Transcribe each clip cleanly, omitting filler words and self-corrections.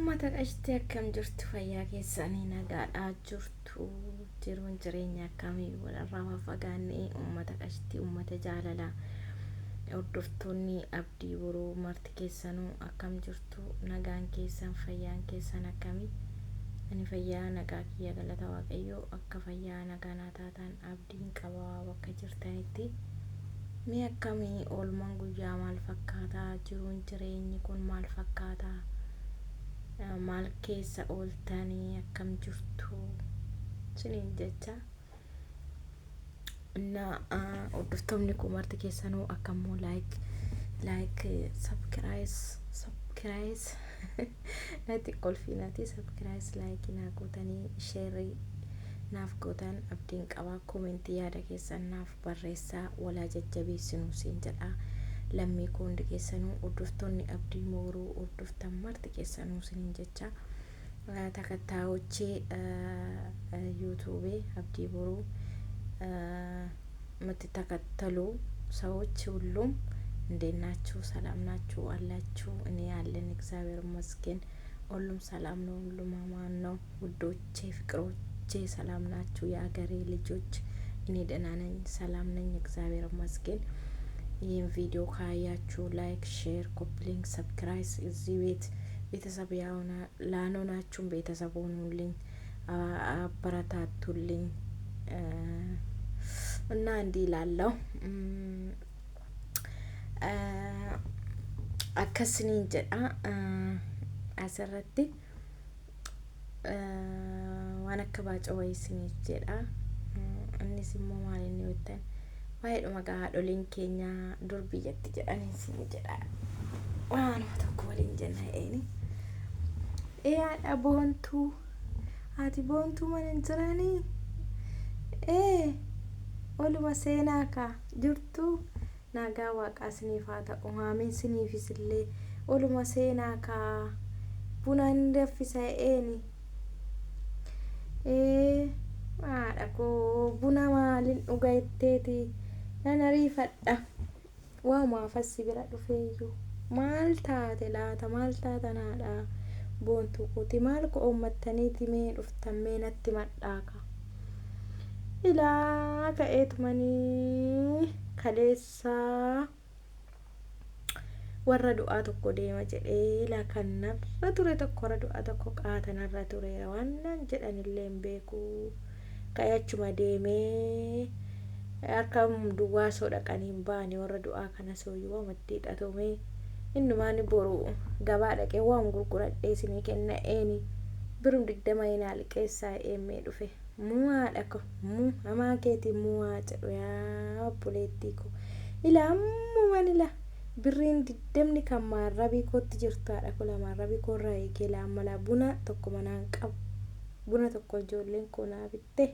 Uummata qashtii akkam jirtu fayyaa keessanii nagaadhaa jirtu jiruun jireenya akkamii walirraa fagaannee uummata qashtii uummata jaalalaa hordoftoonni abdii boruu marti keessanuu akkam jirtu nagaan keessan fayyaan keessan akkamii ani fayyaa nagaa kiyya galata waaqayyoo akka fayyaa nagaa taatan abdiin qabaa bakka jirtanitti mee akkamii oolmaan guyyaa maal fakkaataa jiruun jireenyi kun maal fakkaataa maal keessa ooltanii akkam jirtu siniin jecha na hordoftoonni kun marti keessanuu akkammoo like subscribe nati qolfiinati subscribe like na gootanii share naaf gootan abdiin qabaa comment yaada keessan naaf barreessaa walaa jajjabeessinu siin jedha lammii kondi keessanuu hordoftoonni abdii boruu hordoftan marti keessanuu siniin jecha takattaa'ochi YouTube abdii boruu የምትተከተሉ ሰዎች ሁሉም እንዴት ናችሁ? ሰላም ናችሁ አላችሁ? እኔ ያለን እግዚአብሔር ይመስገን ሁሉም ሰላም ነው፣ ሁሉም አማን ነው። ውዶቼ ፍቅሮቼ ሰላም ናችሁ? የአገሬ ልጆች እኔ ደህና ነኝ፣ ሰላም ነኝ፣ እግዚአብሔር ይመስገን። ይህን ቪዲዮ ካያችሁ ላይክ፣ ሼር፣ ኮፒ ሊንክ፣ ሰብስክራይብ እዚህ ቤተሰብ ያውና ላኖናችሁም ቤተሰብ ሆኑልኝ፣ አበረታቱልኝ እና እንዲህ ላለው akkasiniin jedha asirratti waan akka baacoo wayisiniif jedha innis immoo maal inni wettan baay'eedhuma haadholiin keenya dur biyyatti jedhanii isin jedha waanuma tokko waliin jenna haadha boontuu haati boontuu mana hin jiranii oluma seenaa ka jirtu nagaa waaqaa siniif haa ta'u haamiin siniifis illee oluma seenaa ka buna hin danfisa haadha koo buna maaliin dhuga jetteeti nan ariifadha waamaa fassi bira dhufeeyyuu maal taate laata maal taatan haadha boontuu kooti maal ko uummattaniiti mee dhuftan mee natti madhaaka ilaa ka'eetumanii kaleessaa warra du'aa tokko deema jedhee lakanarra ture tokko warra du'aa tokko qaatanarra ture waan jedhanillee hin beeku ka'eechuma deemee harka duwwaa soo dhaqanii hin baane warra du'aa kana sooyyuu maddii dhatomee innumaan boru gabaa dhaqee waan gurguradhee isinii kenna'eeni birum 20 inaal keessaa eemee dhufe muwaadha ko amaa keetii muwaa jedhu yaa obboleettii ko ilaa ammuman ilaa birriin 20 kan maarrabii kootti jirtaadha ko lamaarrabii koorraa eegee laammalaa buna tokko manaan qabu buna tokko ijoolleen koo naa bitte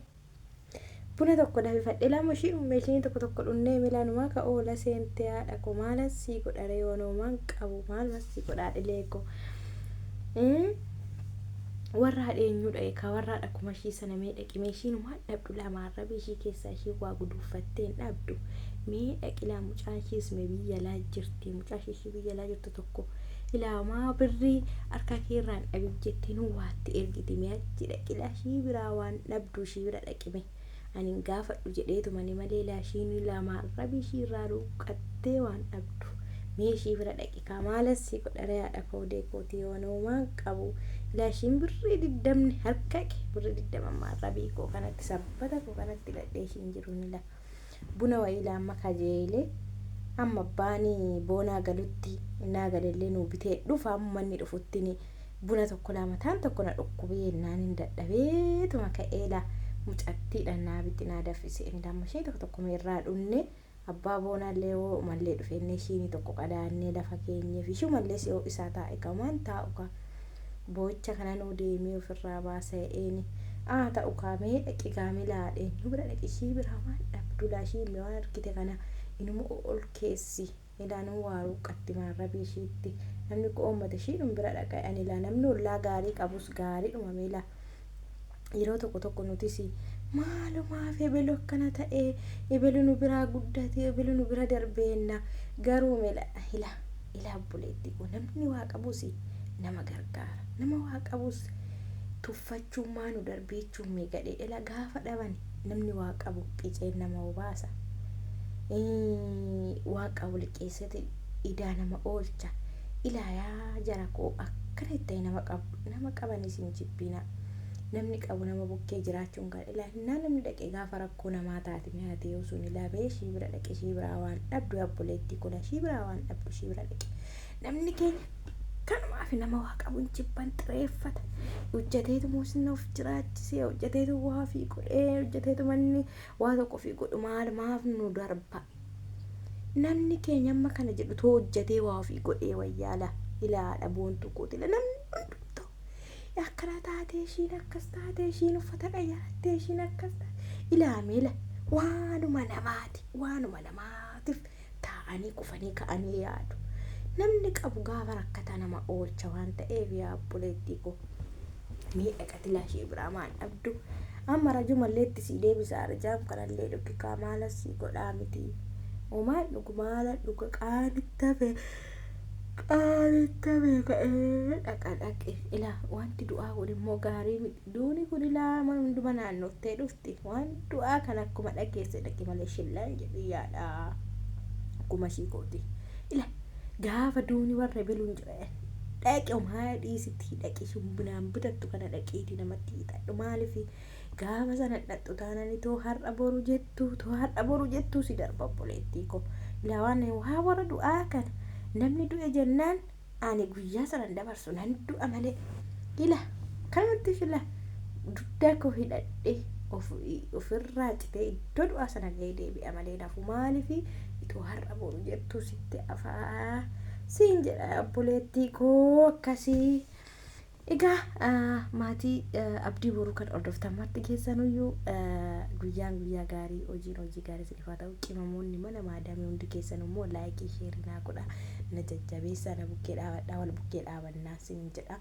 buna tokko dafifadhe lama meeshiin tokko dhunnee milaanumaa ka oola seentee haadha ko maala sii godhare yoonoomaan qabu maal sii godhaadhilee ko warra dheenyudha ka warra akkuma ishii sana mee dhaqi meeshiin waan dhabdu lamaarrabii ishii keessaa ishii waa guduufattee hin dhabdu mee dhaqi laa mucaan ishiis mee biyya laa jirti mucaa ishii biyya laa jirtu tokko ilaamaa birrii harka keerraan dhabib jettee nu waatti ergiti mee achi dhaqi laa ishii biraa waan dhabdu ishii bira dhaqime ani gaafadhu jedheetuma ni malee laa ishiin lamaarrabii ishii irraa dhuuqattee waan dhabdu mee ishii bira dhaqi ka maalas si godhare haadha koodee kootii yoonoomaan qabu laashin birrii 20 harka ke birrii 20 maarrabii koo kanatti sabbata koo kanatti ladheeshin jiru nila buna wayila amma kajeele amma baani boonaa galutti naa galellee nu bitee dhufa ammanni dhufuttini buna tokko lamataan tokko na dhukkubee naan hin dadhabeetuma ka'eela mucattiidhaan naa bitinaa daffisee ni dammashee tokko meerraa dhunne abbaa boonaallee hoo mallee dhufeenne shiini tokko qadaannee lafa keenyeef ishuu mallee si'oo isaa taa'e kamaan taa'u ka boocha kana nuu deemee ofirraa baasa'eeni ta'u kaamee dhaqi gaamee laadheen nu bira dhaqi ishii biraa waan dhabdu laashii illee waan argite kana inuma ol keessi ilaanuu waaruu qatti maarrabii ishiitti namni ko uummata ishiidhum bira dhaqa'an ilaa namni ollaa gaarii qabus gaarii dhuma meela yeroo tokko nutis maalumaaf ebelu akkana ta'ee ebelu nu biraa guddate ebelu nu bira darbeenna garuu meela ilaa buleetti ko namni waa qabusi nama gargaara. Nama waa qabus tuffachuun maanu darbeechuun meeqadhe ila gaafa dhaban namni waa qabu qiceen nama obaasa. Waa qabu liqeessate idaa nama oolcha. Ilaayaa jara koo akkana itti nama qabanis hin jibbina. Namni qabu nama bukkee jiraachuun gaadha. Ilaa namni dhaqee gaafa rakkoo namaa taate nyaatee yoo sun ilaabee shii bira dhaqe shii biraa waan dhabdu abboleetti kula shii biraa waan dhabdu shii bira dhaqe. Namni keenya kanumaaf nama waa qabu hin jibban xireeffata. Hojjateetu muusinna of jiraachisee hojjateetu waa fi godhee hojjateetu manni waa tokko fi godhu maaf nu darba. Namni keenya amma kana jedhu too hojjatee waa fi godhee wayyaala ilaadha boontu kootila namni hundumtuu akkana taatee ishiin akkas taatee ishiin uffata qayyarattee ishiin akkas taate ilaameela waanuma namaatiif taa'anii kufanii ka'anii yaadu. Namni qabu gaafa rakkata nama oolcha waan ta'eef yaa obboleettii koo miidhaqati laashee biraa maan dhabdu amma rajumalleetti sii deebisaa rajaam kanallee dhugi kaamaala sii godhaa miti. Omaan dhugumaala dhuga qaanittame ka'ee dhaqe ilaa wanti du'aa kun immoo gaarii miti. Duuni kun ilaa hunduma naannoftee dhufti waan du'aa kan akkuma dhageesse dhaqe malee shillaan jedhu yaadha akkuma shiikooti. Ila gaafa duuni warra biluun jira dhaqe omaa dhiisitti dhaqe shumbinaan bitattu kana dhaqeeti namatti hiixadhu maaliif gaafa sana dhadhu taanani too har'a boru jettu si darba obboleettii koo. Ilaa waan waa warra du'aa kana namni du'e jennaan ani guyyaa sanan dabarsu nan du'a malee. Ila kanumatti shilla duddaa koo hidhadhe ofirraa citee iddoo du'aa sana gahee deebi'a malee nafu maaliif itoo har'a boru jettu sitti afaa siin jedha obboleettii koo akkasii. Egaa maatii abdii boruu kan hordoftan marti keessanuyyuu guyyaa gaarii hojii gaarii isiniif haa ta'u. Qimamoonni mana maadamee hundi keessan immoo laayikii sheerii naa godha na jajjabeessaa na bukkee dhaabadhaa wal bukkee dhaabannaa siin jedha.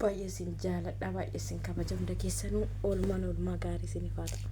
Baay'ee siin jaaladha baay'ee siin kabaja hunda keessanuu oolmaa gaarii isiniif haa ta'u.